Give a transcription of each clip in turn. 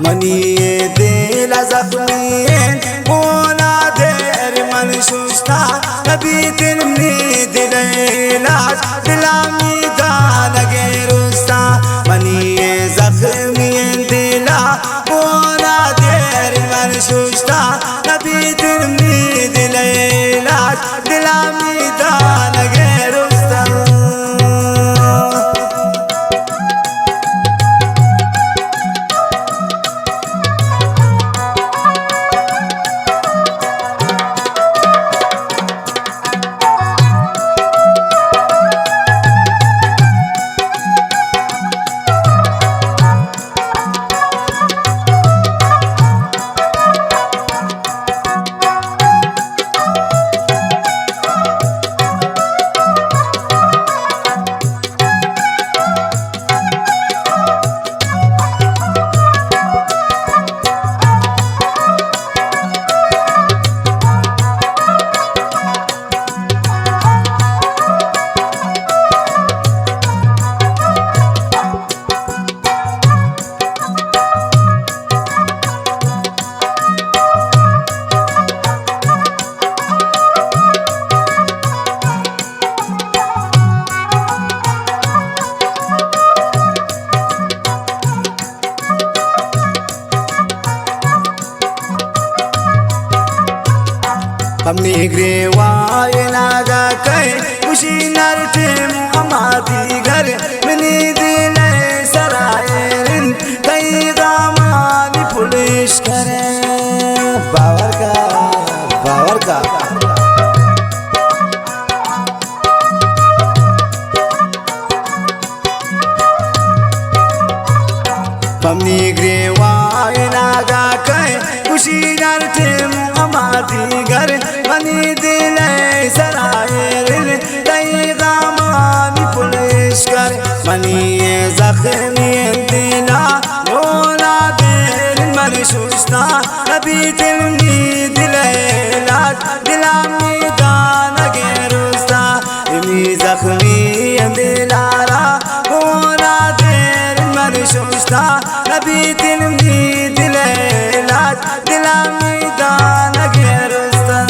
منی دل زخمی مونا در من شوشتا نبیت منی دل علاج دلامی دانگه روستا منی زخمی دل مونا در من شوشتا نبیت منی دل علاج دلامی دانگه روستا हमने ग्रेवाय नागा कहे खुशी नरते मुहम्मदी घर मिली दिल सरायरिन कई दामानी पुलिस करे बावर का हमने ग्रेवाय नागा कहे खुशी नरते मुहम्मदी घर मनी दिल सरायरिन कई दामानी पुलिस कर मनी जख्मी दिला मोला दिल मन सुस्ता नबी दिलनी दिल लाज दिलामी दाना के रुस्ता इमी जख्मी दिलारा मोला दिल मन सुस्ता नबी दिलनी दिल लाज दिलामी दाना के रुस्ता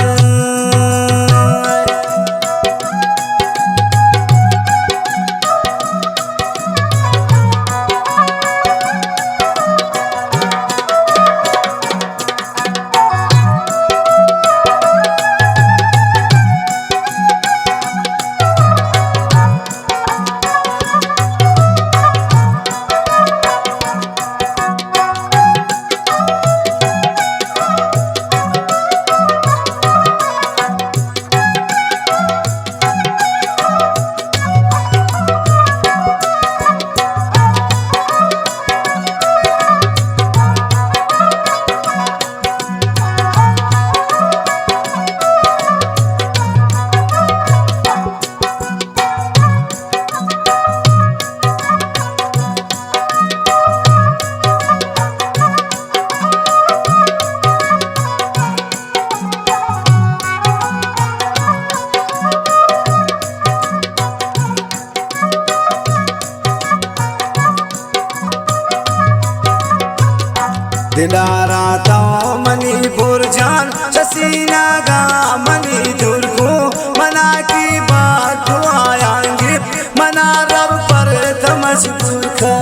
दिलारा तो मणिपुर जान शसीना गा मणि दुर्गो मना की बात आएंगे मना रब पर तमजबूर का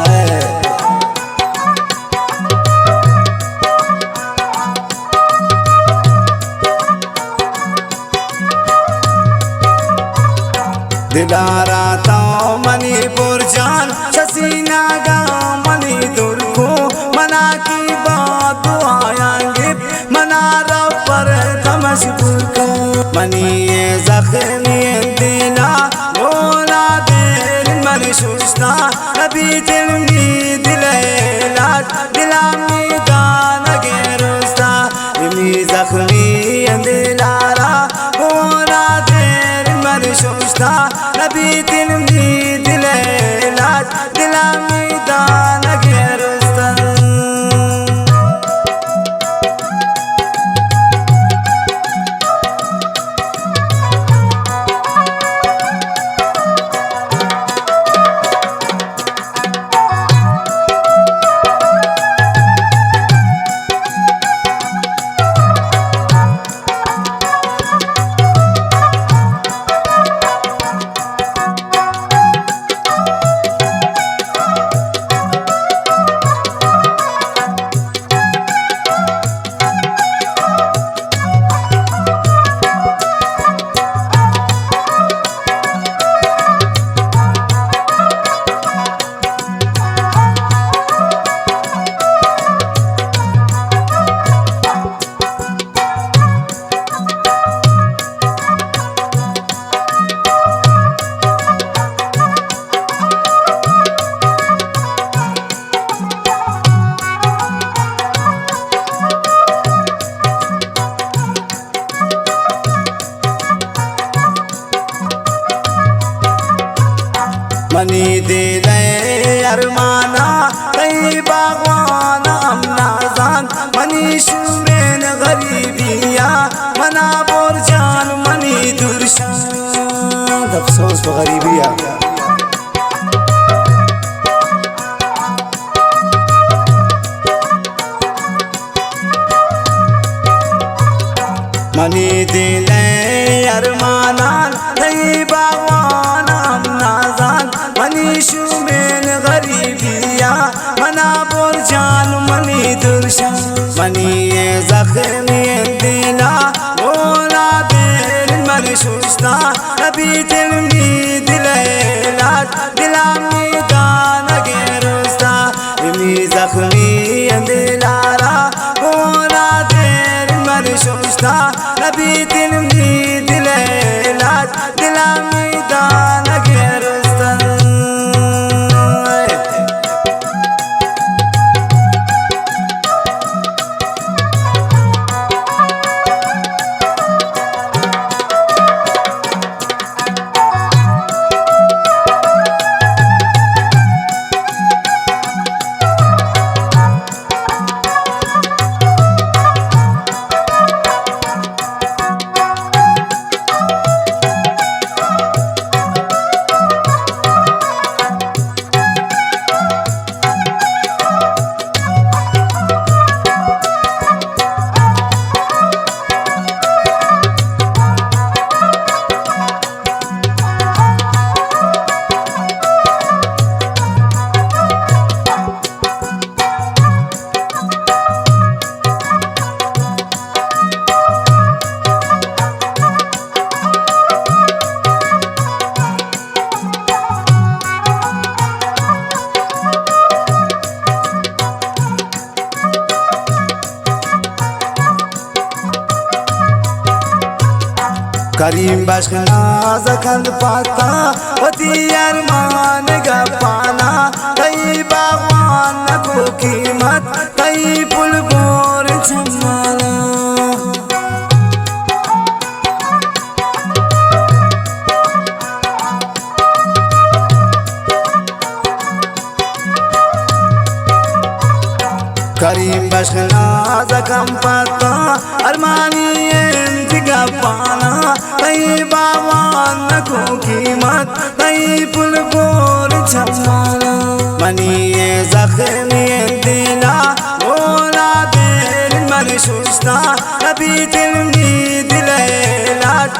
है दिलारा तो मणिपुर जान शसीना गा मणि दुर्गो मना की बात आएंगे मना रब पर तमजबूर का मनी जख्मी दिला मोला दिल मन सुस्ता नबी दिलनी दिल लाज दिलामी दाना के रुस्ता इमी जख्मी दिलारा मोला दिल मन सुस्ता नबी दिलनी दिल लाज दिलामी दाना के रुस्ता باغوان امنازان منی شومن غریبیا منا برجان منی درشان افسوس په غریبیا منی دل ارمانان دی باغوان امنازان منی شومن غریبیا منا برجان منی درشان منی زخمی دینا مولا دل مرشوشتا نبی دل می دل علاج دلامی دانا گرستا می زخمی دلارا مولا دل مرشوشتا نبی دل می دل علاج دلامی دانا گرستا کریم بشک نازکند پاتا وتی ارمان گپانا کئی باغوان کو قیمت کئی پل گور چمالا کریم بشک نازکند پاتا ارمانی گپانا کئی باغوان کو قیمت کئی پل گور چمالا منی زخمی دینا مولا دل مرشوشتا نبی دل می دل علاج